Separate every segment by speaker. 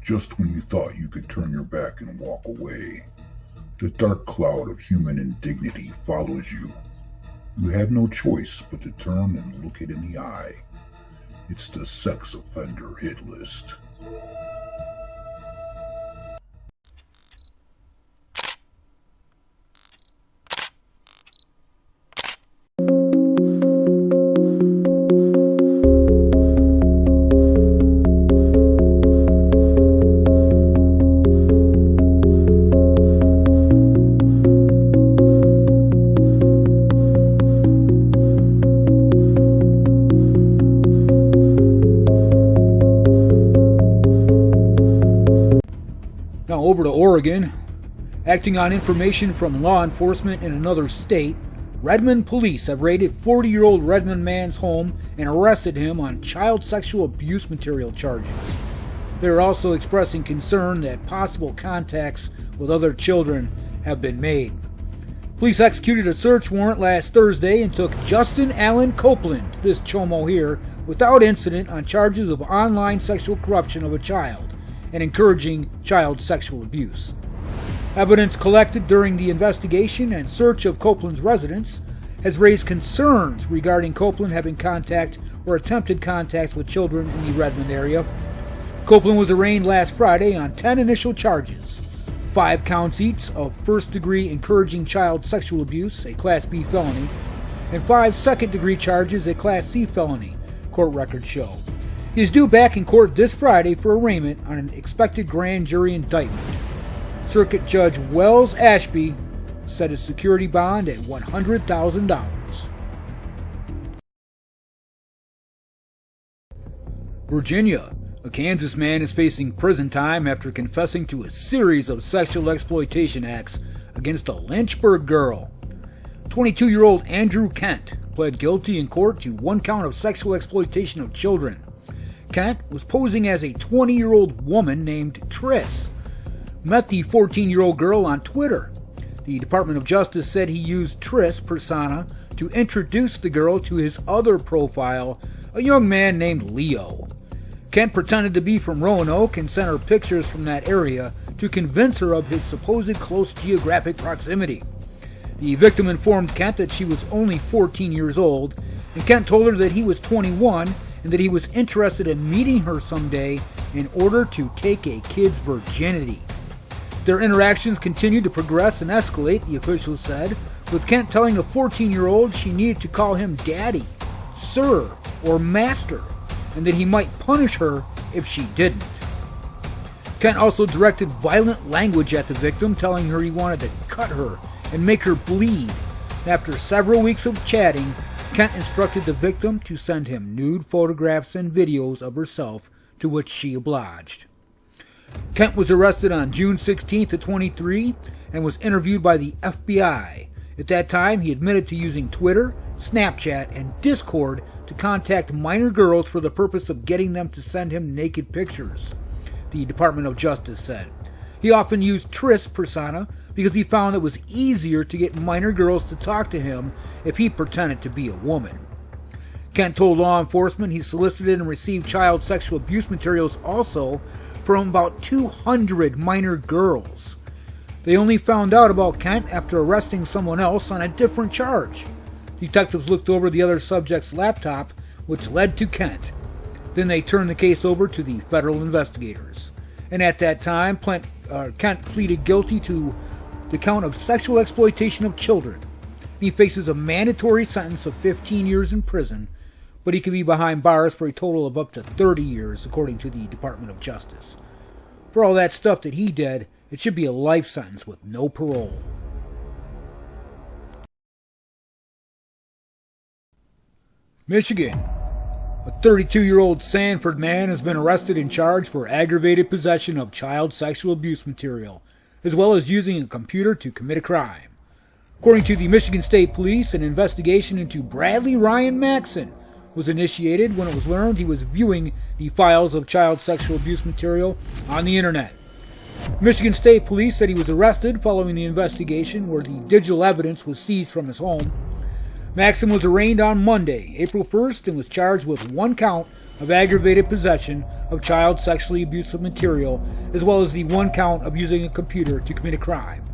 Speaker 1: Just when you thought you could turn your back and walk away, the dark cloud of human indignity follows you. You have no choice but to turn and look it in the eye. It's the sex offender hit list.
Speaker 2: Now over to Oregon. Acting on information from law enforcement in another state, Redmond police have raided 40-year-old Redmond man's home and arrested him on child sexual abuse material charges. They are also expressing concern that possible contacts with other children have been made. Police executed a search warrant last Thursday and took Justin Allen Copeland, this chomo here, without incident on charges of online sexual corruption of a child and encouraging child sexual abuse. Evidence collected during the investigation and search of Copeland's residence has raised concerns regarding Copeland having contact or attempted contacts with children in the Redmond area. Copeland was arraigned last Friday on 10 initial charges, 5 counts each of first-degree encouraging child sexual abuse, a Class B felony, and 5 second-degree charges, a Class C felony, court records show. He is due back in court this Friday for arraignment on an expected grand jury indictment. Circuit Judge Wells Ashby set his security bond at $100,000. Virginia. A Kansas man is facing prison time after confessing to a series of sexual exploitation acts against a Lynchburg girl. 22-year-old Andrew Kent pled guilty in court to 1 count of sexual exploitation of children. Kent was posing as a 20-year-old woman named Triss. Met the 14-year-old girl on Twitter. The Department of Justice said he used Triss persona to introduce the girl to his other profile, a young man named Leo. Kent pretended to be from Roanoke and sent her pictures from that area to convince her of his supposed close geographic proximity. The victim informed Kent that she was only 14 years old, and Kent told her that he was 21 and that he was interested in meeting her someday in order to take a kid's virginity. Their interactions continued to progress and escalate, the officials said, with Kent telling the 14-year-old she needed to call him daddy, sir, or master, and that he might punish her if she didn't. Kent also directed violent language at the victim, telling her he wanted to cut her and make her bleed. After several weeks of chatting, Kent instructed the victim to send him nude photographs and videos of herself, to which she obliged. Kent was arrested on June 16th of 23 and was interviewed by the FBI. At that time, he admitted to using Twitter, Snapchat, and Discord to contact minor girls for the purpose of getting them to send him naked pictures, the Department of Justice said. He often used Triss persona because he found it was easier to get minor girls to talk to him if he pretended to be a woman. Kent told law enforcement he solicited and received child sexual abuse materials also from about 200 minor girls. They only found out about Kent after arresting someone else on a different charge. Detectives looked over the other subject's laptop, which led to Kent. Then they turned the case over to the federal investigators. And at that time, Kent pleaded guilty to the count of sexual exploitation of children. He faces a mandatory sentence of 15 years in prison, but he could be behind bars for a total of up to 30 years, according to the Department of Justice. For all that stuff that he did, it should be a life sentence with no parole. Michigan. A 32-year-old Sanford man has been arrested and charged for aggravated possession of child sexual abuse material, as well as using a computer to commit a crime. According to the Michigan State Police, an investigation into Bradley Ryan Maxson was initiated when it was learned he was viewing the files of child sexual abuse material on the internet. Michigan State Police said he was arrested following the investigation where the digital evidence was seized from his home. Maxson was arraigned on Monday, April 1st, and was charged with 1 count of aggravated possession of child sexually abusive material, as well as the 1 count of using a computer to commit a crime.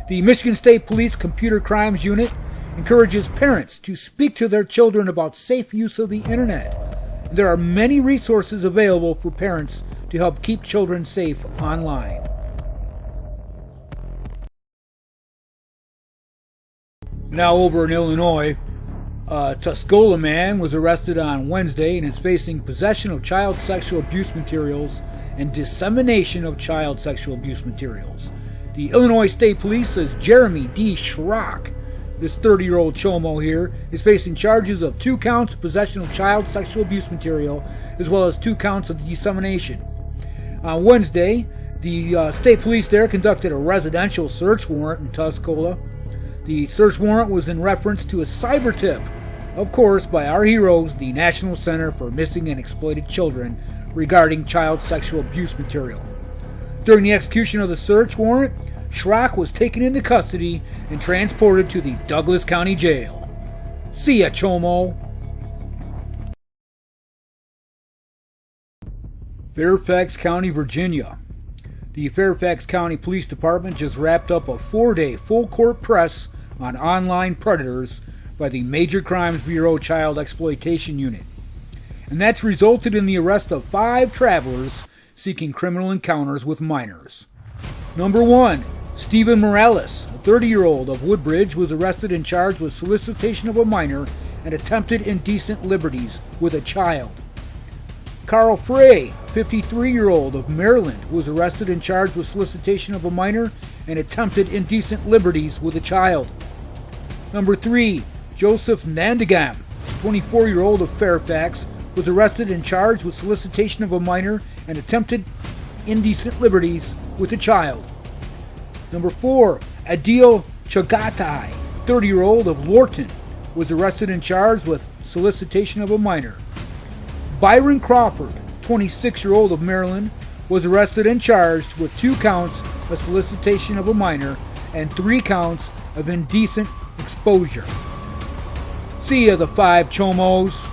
Speaker 2: The Michigan State Police Computer Crimes Unit encourages parents to speak to their children about safe use of the internet. There are many resources available for parents to help keep children safe online. Now over in Illinois, a Tuscola man was arrested on Wednesday and is facing possession of child sexual abuse materials and dissemination of child sexual abuse materials. The Illinois State Police says Jeremy D. Schrock, this 30-year-old chomo here, is facing charges of 2 counts of possession of child sexual abuse material, as well as 2 counts of dissemination. On Wednesday, the state police there conducted a residential search warrant in Tuscola. The search warrant was in reference to a cyber tip, of course, by our heroes, the National Center for Missing and Exploited Children, regarding child sexual abuse material. During the execution of the search warrant, Schrock was taken into custody and transported to the Douglas County Jail. See ya, chomo. Fairfax County, Virginia. The Fairfax County Police Department just wrapped up a 4-day full-court press on online predators by the Major Crimes Bureau Child Exploitation Unit. And that's resulted in the arrest of 5 travelers seeking criminal encounters with minors. Number 1, Stephen Morales, a 30-year-old of Woodbridge, was arrested and charged with solicitation of a minor and attempted indecent liberties with a child. Carl Frey, a 53-year-old of Maryland, was arrested and charged with solicitation of a minor and attempted indecent liberties with a child. Number 3, Joseph Nandagam, a 24-year-old of Fairfax, was arrested and charged with solicitation of a minor and attempted indecent liberties with a child. Number 4, Adil Chagatai, 30-year-old of Lorton, was arrested and charged with solicitation of a minor. Byron Crawford, 26-year-old of Maryland, was arrested and charged with 2 counts of solicitation of a minor and 3 counts of indecent exposure. See ya, the 5 chomos.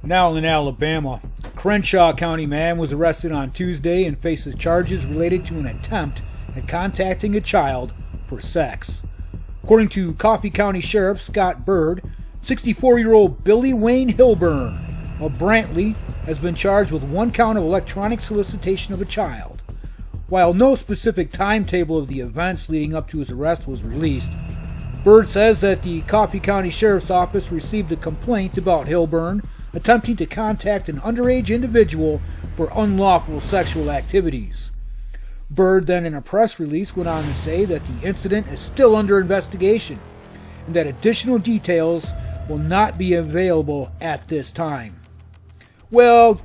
Speaker 2: Now in Alabama, a Crenshaw County man was arrested on Tuesday and faces charges related to an attempt at contacting a child for sex. According to Coffee County Sheriff Scott Bird, 64-year-old Billy Wayne Hilburn of Brantley has been charged with 1 count of electronic solicitation of a child. While no specific timetable of the events leading up to his arrest was released, Bird says that the Coffee County Sheriff's Office received a complaint about Hilburn attempting to contact an underage individual for unlawful sexual activities. Bird then, in a press release, went on to say that the incident is still under investigation and that additional details will not be available at this time. Well,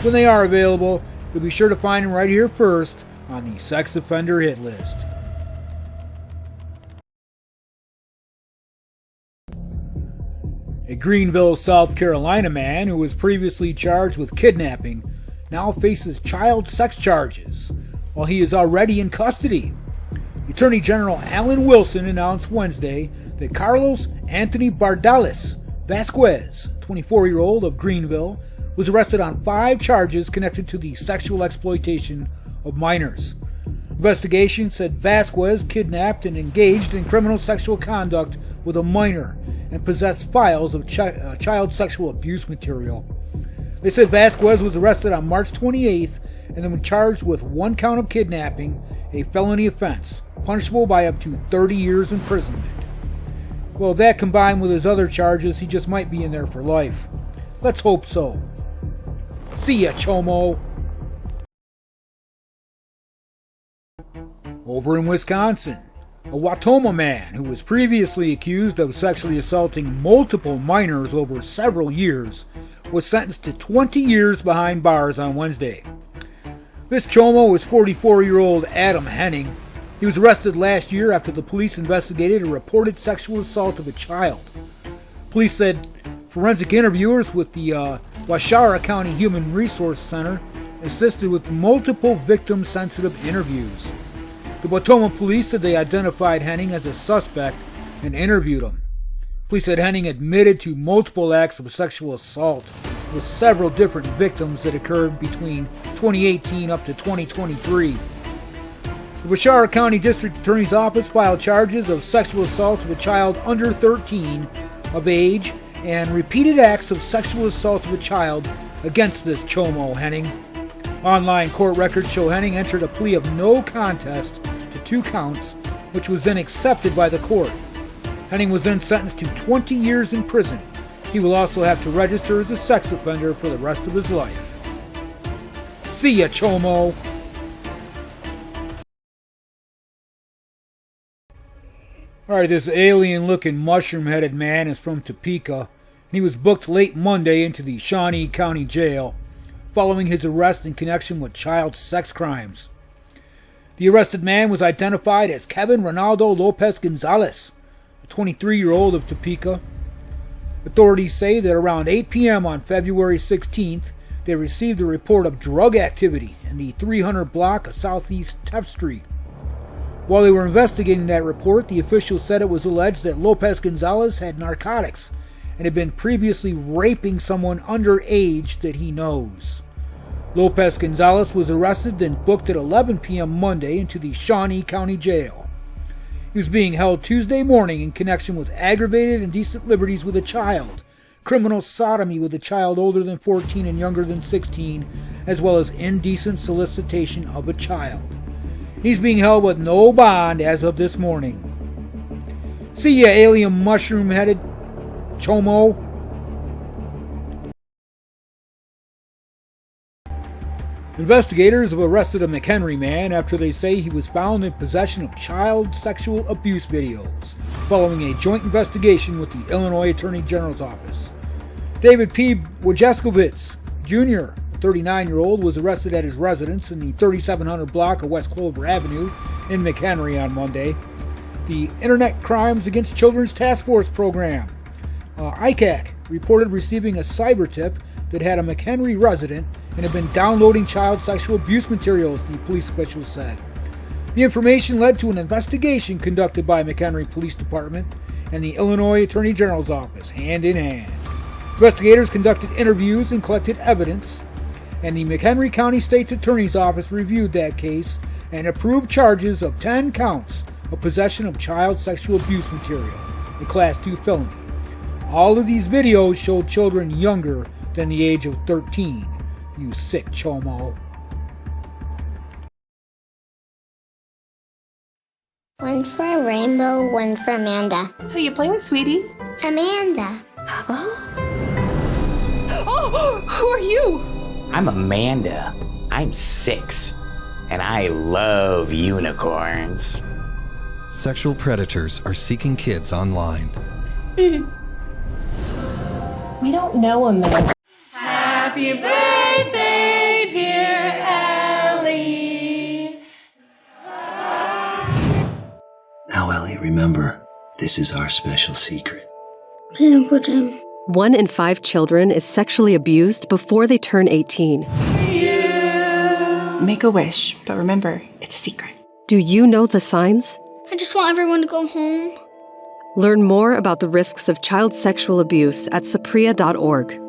Speaker 2: when they are available, you'll be sure to find them right here first on the Sex Offender Hit List. A Greenville, South Carolina man who was previously charged with kidnapping now faces child sex charges while he is already in custody. Attorney General Alan Wilson announced Wednesday that Carlos Anthony Bardales Vasquez, 24-year-old of Greenville, was arrested on 5 charges connected to the sexual exploitation of minors. Investigation said Vasquez kidnapped and engaged in criminal sexual conduct with a minor and possessed files of child sexual abuse material. They said Vasquez was arrested on March 28th and then was charged with 1 count of kidnapping, a felony offense, punishable by up to 30 years imprisonment. Well, that combined with his other charges, he just might be in there for life. Let's hope so. See ya, chomo. Over in Wisconsin, a Watoma man who was previously accused of sexually assaulting multiple minors over several years was sentenced to 20 years behind bars on Wednesday. This chomo was 44-year-old Adam Henning. He was arrested last year after the police investigated a reported sexual assault of a child. Police said forensic interviewers with the Washara County Human Resource Center assisted with multiple victim-sensitive interviews. The Watoma police said they identified Henning as a suspect and interviewed him. Police said Henning admitted to multiple acts of sexual assault with several different victims that occurred between 2018 up to 2023. The Broward County District Attorney's Office filed charges of sexual assault of a child under 13 of age and repeated acts of sexual assault of a child against this Chomo Henning. Online court records show Henning entered a plea of no contest to 2 counts, which was then accepted by the court. Henning was then sentenced to 20 years in prison. He will also have to register as a sex offender for the rest of his life. See ya, Chomo! Alright, this alien-looking mushroom-headed man is from Topeka, and he was booked late Monday into the Shawnee County Jail following his arrest in connection with child sex crimes. The arrested man was identified as Kevin Ronaldo Lopez Gonzalez, a 23-year-old of Topeka. Authorities say that around 8 p.m. on February 16th, they received a report of drug activity in the 300 block of Southeast Tep Street. While they were investigating that report, the officials said it was alleged that Lopez Gonzalez had narcotics and had been previously raping someone underage that he knows. Lopez Gonzalez was arrested and booked at 11 p.m. Monday into the Shawnee County Jail. He was being held Tuesday morning in connection with aggravated indecent liberties with a child, criminal sodomy with a child older than 14 and younger than 16, as well as indecent solicitation of a child. He's being held with no bond as of this morning. See ya, alien mushroom-headed Chomo. Investigators have arrested a McHenry man after they say he was found in possession of child sexual abuse videos, following a joint investigation with the Illinois Attorney General's office. David P. Wojciechowicz Jr., a 39-year-old, was arrested at his residence in the 3700 block of West Clover Avenue in McHenry on Monday. The Internet Crimes Against Children's Task Force Program, ICAC, reported receiving a cyber tip that had a McHenry resident and had been downloading child sexual abuse materials, the police officials said. The information led to an investigation conducted by McHenry Police Department and the Illinois Attorney General's office, hand in hand. Investigators conducted interviews and collected evidence, and the McHenry County State's Attorney's Office reviewed that case and approved charges of 10 counts of possession of child sexual abuse material, a Class 2 felony. All of these videos showed children younger than the age of 13. You sick Chomo.
Speaker 3: One for a rainbow, one for Amanda.
Speaker 4: Who you playing with, sweetie?
Speaker 3: Amanda.
Speaker 4: Oh, who are you?
Speaker 5: I'm Amanda. I'm 6, and I love unicorns.
Speaker 6: Sexual predators are seeking kids online.
Speaker 4: We don't know Amanda. Happy birthday, dear Ellie.
Speaker 7: Now, Ellie, remember, this is our special secret.
Speaker 3: Okay, Uncle Jim.
Speaker 8: 1 in 5 children is sexually abused before they turn 18.
Speaker 4: Make a wish, but remember, it's a secret.
Speaker 8: Do you know the signs?
Speaker 3: I just want everyone to go home.
Speaker 8: Learn more about the risks of child sexual abuse at sapria.org.